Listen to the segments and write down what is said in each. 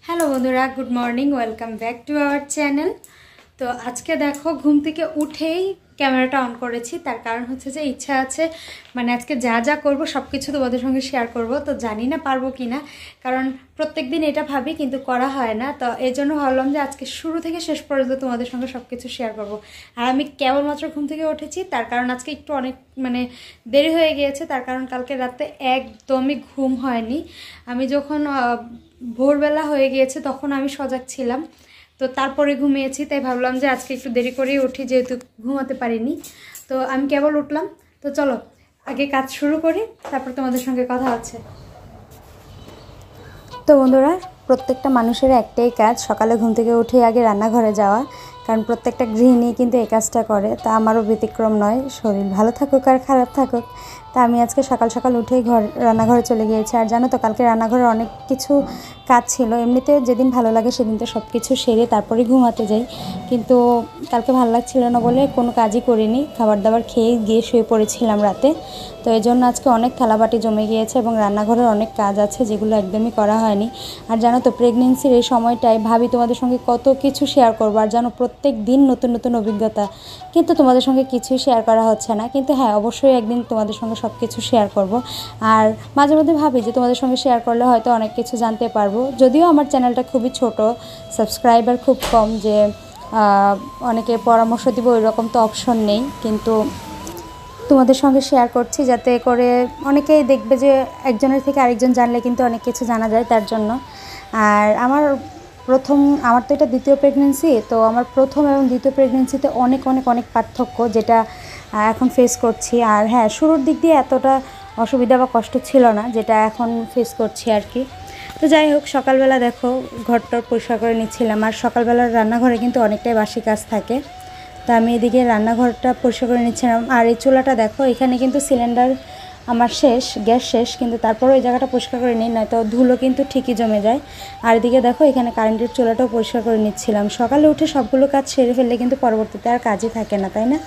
Hello বন্ধুরা, good morning, welcome back to our channel. তো আজকে দেখো ঘুম থেকে উঠেই ক্যামেরাটা অন করেছি। তার কারণ হচ্ছে যে ইচ্ছা আছে মানে আজকে যা যা করব সব কিছু তোমাদের সঙ্গে শেয়ার করব। তো জানি না পারবো কি না, কারণ প্রত্যেক দিন এটা ভাবি কিন্তু করা হয় না। তো এই জন্য ভাবলাম যে আজকে শুরু থেকে শেষ পর্যন্ত তোমাদের সঙ্গে সব কিছু শেয়ার করব। আর আমি কেবলমাত্র ঘুম থেকে উঠেছি, তার কারণ আজকে একটু অনেক দেরি হয়ে গিয়েছে। তার কারণ কালকে রাতে একদমই ঘুম হয়নি। আমি যখন ভোরবেলা হয়ে গিয়েছে তখন আমি সজাগ ছিলাম, তো তারপরে ঘুমিয়েছি। তাই ভাবলাম যে আজকে একটু দেরি করেই উঠি, যেহেতু ঘুমাতে পারিনি। তো আমি কেবল উঠলাম। তো চলো আগে কাজ শুরু করি, তারপর তোমাদের সঙ্গে কথা হচ্ছে। তো বন্ধুরা, প্রত্যেকটা মানুষের একটাই কাজ, সকালে ঘুম থেকে উঠে আগে রান্নাঘরে যাওয়া। কারণ প্রত্যেকটা গৃহিণী কিন্তু এই কাজটা করে। তা আমারও ব্যতিক্রম নয়, শরীর ভালো থাকুক আর খারাপ থাকুক। তা আমি আজকে সকাল সকাল উঠেই রান্নাঘরে চলে গিয়েছি। আর জানো তো, কালকে রান্নাঘরে অনেক কিছু কাজ ছিল। এমনিতে যেদিন ভালো লাগে সেদিন তো সব কিছু সেরে তারপরে ঘুমাতে যাই, কিন্তু কালকে ভালো লাগছিল না বলে কোনো কাজই করিনি। খাবার দাবার খেয়ে গিয়ে শুয়ে পড়েছিলাম রাতে। তো এই জন্য আজকে অনেক থালাবাটি জমে গিয়েছে এবং রান্নাঘরের অনেক কাজ আছে যেগুলো একদমই করা হয়নি। আর জানো তো, প্রেগনেন্সির এই সময়টায় ভাবি তোমাদের সঙ্গে কত কিছু শেয়ার করবো। আর জানো, প্রত্যেক দিন নতুন নতুন অভিজ্ঞতা, কিন্তু তোমাদের সঙ্গে কিছুই শেয়ার করা হচ্ছে না। কিন্তু হ্যাঁ, অবশ্যই একদিন তোমাদের সঙ্গে সব কিছু শেয়ার করব। আর মাঝে মধ্যে ভাবি যে তোমাদের সঙ্গে শেয়ার করলে হয়তো অনেক কিছু জানতে পারবো। যদিও আমার চ্যানেলটা খুবই ছোট, সাবস্ক্রাইবার খুব কম, যে অনেকে পরামর্শ দিব ওই রকম তো অপশন নেই, কিন্তু তোমাদের সঙ্গে শেয়ার করছি যাতে করে অনেকেই দেখবে যে একজনের থেকে আরেকজন জানলে কিন্তু অনেক কিছু জানা যায়, তার জন্য। আর আমার তো এটা দ্বিতীয় প্রেগনেন্সি। তো আমার প্রথম এবং দ্বিতীয় প্রেগনেন্সিতে অনেক অনেক অনেক পার্থক্য, যেটা এখন ফেস করছি। আর হ্যাঁ, শুরুর দিক দিয়ে এতটা অসুবিধা বা কষ্ট ছিল না, যেটা এখন ফেস করছি আর কি। তো যাই হোক, সকালবেলা দেখো ঘরটা পরিষ্কার করে নিচ্ছিলাম। আর সকালবেলার রান্নাঘরে কিন্তু অনেকটাই বাসি কাজ থাকে। তো আমি এদিকে রান্নাঘরটা পরিষ্কার করে নিচ্ছিলাম। আর এই চুলাটা দেখো, এখানে কিন্তু সিলিন্ডার আমার শেষ, গ্যাস শেষ, কিন্তু তারপরেও এই জায়গাটা পরিষ্কার করে নিই, নয়তো ধুলো কিন্তু ঠিকই জমে যায়। আর এদিকে দেখো, এখানে কারেন্টের চুলাটাও পরিষ্কার করে নিচ্ছিলাম। সকালে উঠে সবগুলো কাজ সেরে ফেললে কিন্তু পরবর্তীতে আর কাজই থাকে না, তাই না?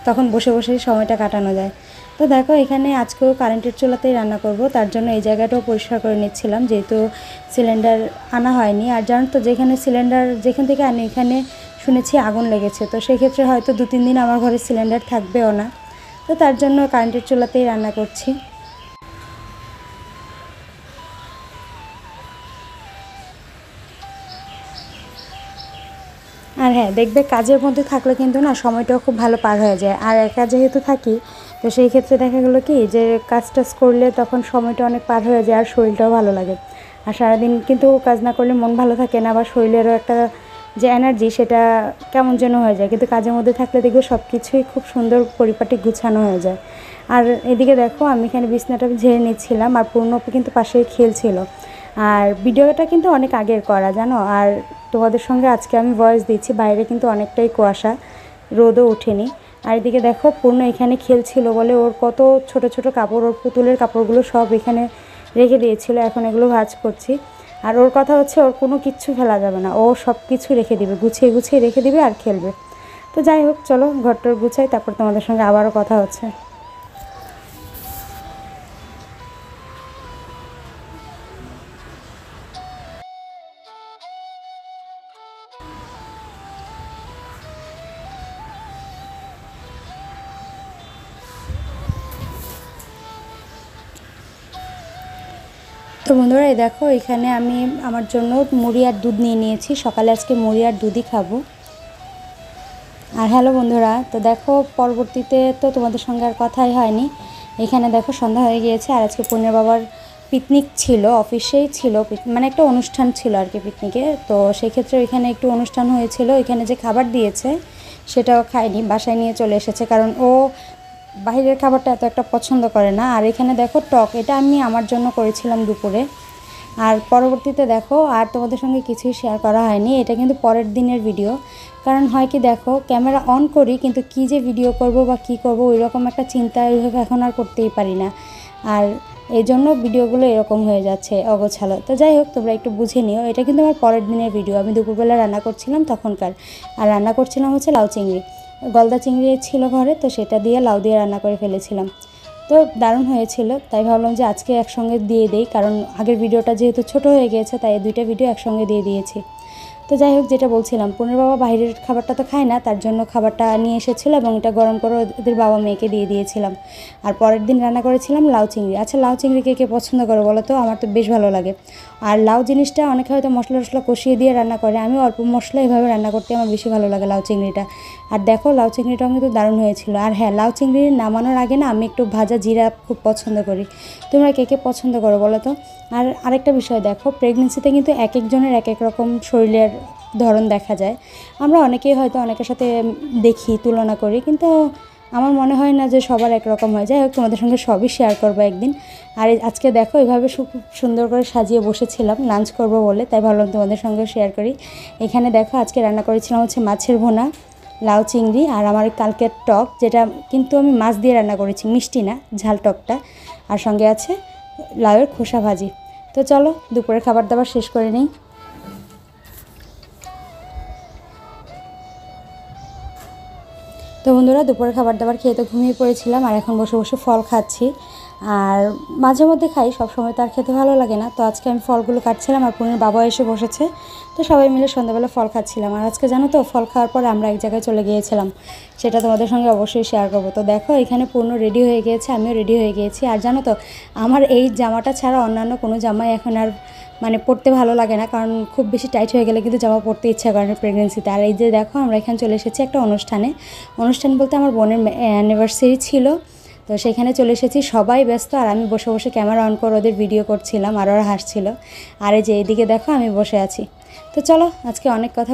তখন বসে বসেই সময়টা কাটানো যায়। তো দেখো, এখানে আজকেও কারেন্টের চুলাতেই রান্না করব, তার জন্য এই জায়গাটাও পরিষ্কার করে নিচ্ছিলাম, যেহেতু সিলিন্ডার আনা হয়নি। আর জানো তো, যেখান থেকে আনি এখানে শুনেছি আগুন লেগেছে। তো সেক্ষেত্রে হয়তো 2-3 দিন আমার ঘরে সিলিন্ডার থাকবেও না। তো তার জন্য কারেন্টের চুলাতেই রান্না করছি। আর হ্যাঁ, দেখবে কাজের মধ্যে থাকলে কিন্তু না সময়টাও খুব ভালো পার হয়ে যায়। আর একা যেহেতু থাকি, তো সেই ক্ষেত্রে দেখা গেলো কি যে কাজ টাজ করলে তখন সময়টা অনেক পার হয়ে যায়, আর শরীরটাও ভালো লাগে। আর সারাদিন কিন্তু কাজ না করলে মন ভালো থাকে না, বা শরীরেরও একটা যে এনার্জি, সেটা কেমন যেন হয়ে যায়। কিন্তু কাজের মধ্যে থাকলে দেখবে সব কিছুই খুব সুন্দর পরিপাটি গুছানো হয়ে যায়। আর এদিকে দেখো, আমি এখানে বিছনাটা ঝেড়ে নিচ্ছিলাম, আর পূর্ণপু কিন্তু পাশেই খেলছিল। আর ভিডিওটা কিন্তু অনেক আগের করা, জানো। আর তোমাদের সঙ্গে আজকে আমি ভয়েস দিচ্ছি, বাইরে কিন্তু অনেকটাই কুয়াশা, রোদও ওঠেনি। আর এদিকে দেখো, পূর্ণ এখানে খেলছিল বলে ওর কত ছোট ছোট কাপড়, ওর পুতুলের কাপড়গুলো সব এখানে রেখে দিয়েছিল। এখন এগুলো ভাঁজ করছি। আর ওর কথা হচ্ছে, ওর কোনো কিচ্ছু ফেলা যাবে না, ও সব কিছু রেখে দিবে, গুছিয়ে গুছিয়ে রেখে দিবে আর খেলবে। তো যাই হোক, চলো ঘরটার গুছাই, তারপর তোমাদের সঙ্গে আবারও কথা হচ্ছে। তো বন্ধুরা, এই দেখো, এখানে আমি আমার জন্য মুড়ি আর দুধ নিয়ে নিয়েছি। সকালে আজকে মুড়ি আর দুধই খাবো। আর হ্যালো বন্ধুরা, তো দেখো পরবর্তীতে তো তোমাদের সঙ্গে আর কথাই হয়নি। এখানে দেখো সন্ধ্যা হয়ে গিয়েছে, আর আজকে পূর্ণের বাবার পিকনিক ছিল, অফিসেই ছিল, মানে একটা অনুষ্ঠান ছিল আর কি পিকনিকে। তো সেক্ষেত্রে ওইখানে একটু অনুষ্ঠান হয়েছিল, ওইখানে যে খাবার দিয়েছে সেটাও খায়নি, বাসায় নিয়ে চলে এসেছে, কারণ ও বাইরের খাবারটা এত একটা পছন্দ করে না। আর এখানে দেখো টক, এটা আমি আমার জন্য করেছিলাম দুপুরে। আর পরবর্তীতে দেখো, আর তোমাদের সঙ্গে কিছুই শেয়ার করা হয়নি, এটা কিন্তু পরের দিনের ভিডিও। কারণ হয় কি, দেখো ক্যামেরা অন করি, কিন্তু কী যে ভিডিও করব বা কী করব ওই রকম একটা চিন্তা এইভাবে এখন আর করতেই পারি না। আর এই জন্য ভিডিওগুলো এরকম হয়ে যাচ্ছে অগোছালো। তো যাই হোক, তোমরা একটু বুঝে নিও, এটা কিন্তু আমার পরের দিনের ভিডিও। আমি দুপুরবেলা রান্না করছিলাম তখনকার। আর রান্না করছিলাম হচ্ছে লাউ চিংড়ি, গলদা চিংড়ি ছিল ঘরে, তো সেটা দিয়ে লাউ দিয়ে রান্না করে ফেলেছিলাম। তো দারুণ হয়েছিল, তাই ভাবলাম যে আজকে একসঙ্গে দিয়ে দিই, কারণ আগের ভিডিওটা যেহেতু ছোট হয়ে গিয়েছে তাই দুইটা ভিডিও একসঙ্গে দিয়ে দিয়েছি। তো যাই হোক, যেটা বলছিলাম, পূর্ণের বাবা বাইরের খাবারটা তো খায় না, তার জন্য খাবারটা নিয়ে এসেছিলো এবং এটা গরম করে ওদের বাবা মেয়েকে দিয়ে দিয়েছিলাম। আর পরের দিন রান্না করেছিলাম লাউ চিংড়ি। আচ্ছা, লাউ চিংড়ি কে পছন্দ করে বলো তো? আমার তো বেশ ভালো লাগে। আর লাউ জিনিসটা অনেকে হয়তো মশলা টশলা কষিয়ে দিয়ে রান্না করে, আমি অল্প মশলা এভাবে রান্না করতে আমার বেশি ভালো লাগে লাউ চিংড়িটা। আর দেখো, লাউ চিংড়িটাও কিন্তু দারুণ হয়েছিল। আর হ্যাঁ, লাউ চিংড়ি নামানোর আগে না আমি একটু ভাজা জিরা খুব পছন্দ করি। তোমরা কে পছন্দ করো বলো তো? আর আরেকটা বিষয় দেখো, প্রেগনেন্সিতে কিন্তু এক একজনের এক এক রকম শরীরের ধরন দেখা যায়। আমরা অনেকেই হয়তো অনেকের সাথে দেখি, তুলনা করি, কিন্তু আমার মনে হয় না যে সবার একরকম হয়। যাই হোক, তোমাদের সঙ্গে সবই শেয়ার করবো একদিন। আর আজকে দেখো, এভাবে খুব সুন্দর করে সাজিয়ে বসেছিলাম লাঞ্চ করব বলে, তাই ভাবলাম তোমাদের সঙ্গে শেয়ার করি। এখানে দেখো, আজকে রান্না করেছিলাম হচ্ছে মাছের ভুনা, লাউ চিংড়ি, আর আমার কালকের টক, যেটা কিন্তু আমি মাছ দিয়ে রান্না করেছি, মিষ্টি না, ঝাল টকটা। আর সঙ্গে আছে লাউয়ের খোসা ভাজি। তো চলো দুপুরের খাবার দাবার শেষ করে নিই। তো বন্ধুরা, দুপুরের খাবার দাবার খেয়ে তো ঘুমিয়ে পড়েছিলাম, আর এখন বসে বসে ফল খাচ্ছি। আর মাঝে মধ্যে খাই, সব সময় তো আর খেতে ভালো লাগে না। তো আজকে আমি ফলগুলো কাটছিলাম, আর পূর্ণের বাবা এসে বসেছে, তো সবাই মিলে সন্ধ্যাবেলা ফল খাচ্ছিলাম। আর আজকে জানো তো, ফল খাওয়ার পরে আমরা এক জায়গায় চলে গিয়েছিলাম, সেটা তোমাদের সঙ্গে অবশ্যই শেয়ার করবো। তো দেখো, এখানে পূর্ণ রেডি হয়ে গিয়েছে, আমিও রেডি হয়ে গিয়েছি। আর জানো তো, আমার এই জামাটা ছাড়া অন্যান্য কোনো জামাই এখন আর মানে পরতে ভালো লাগে না, কারণ খুব বেশি টাইট হয়ে গেলে কিন্তু জামা পরতে ইচ্ছা করে না প্রেগনেন্সিতে। আর এই যে দেখো, আমরা এখানে চলে এসেছি একটা অনুষ্ঠানে। অনুষ্ঠান বলতে আমার বোনের অ্যানিভার্সারি ছিল, তো সেখানে চলে এসেছি। সবাই ব্যস্ত, আর আমি বসে বসে ক্যামেরা অন করে ওদের ভিডিও করছিলাম, আর ওরা হাসছিল। আর এই যে এইদিকে দেখো, আমি বসে আছি। তো চলো, আজকে অনেক কথা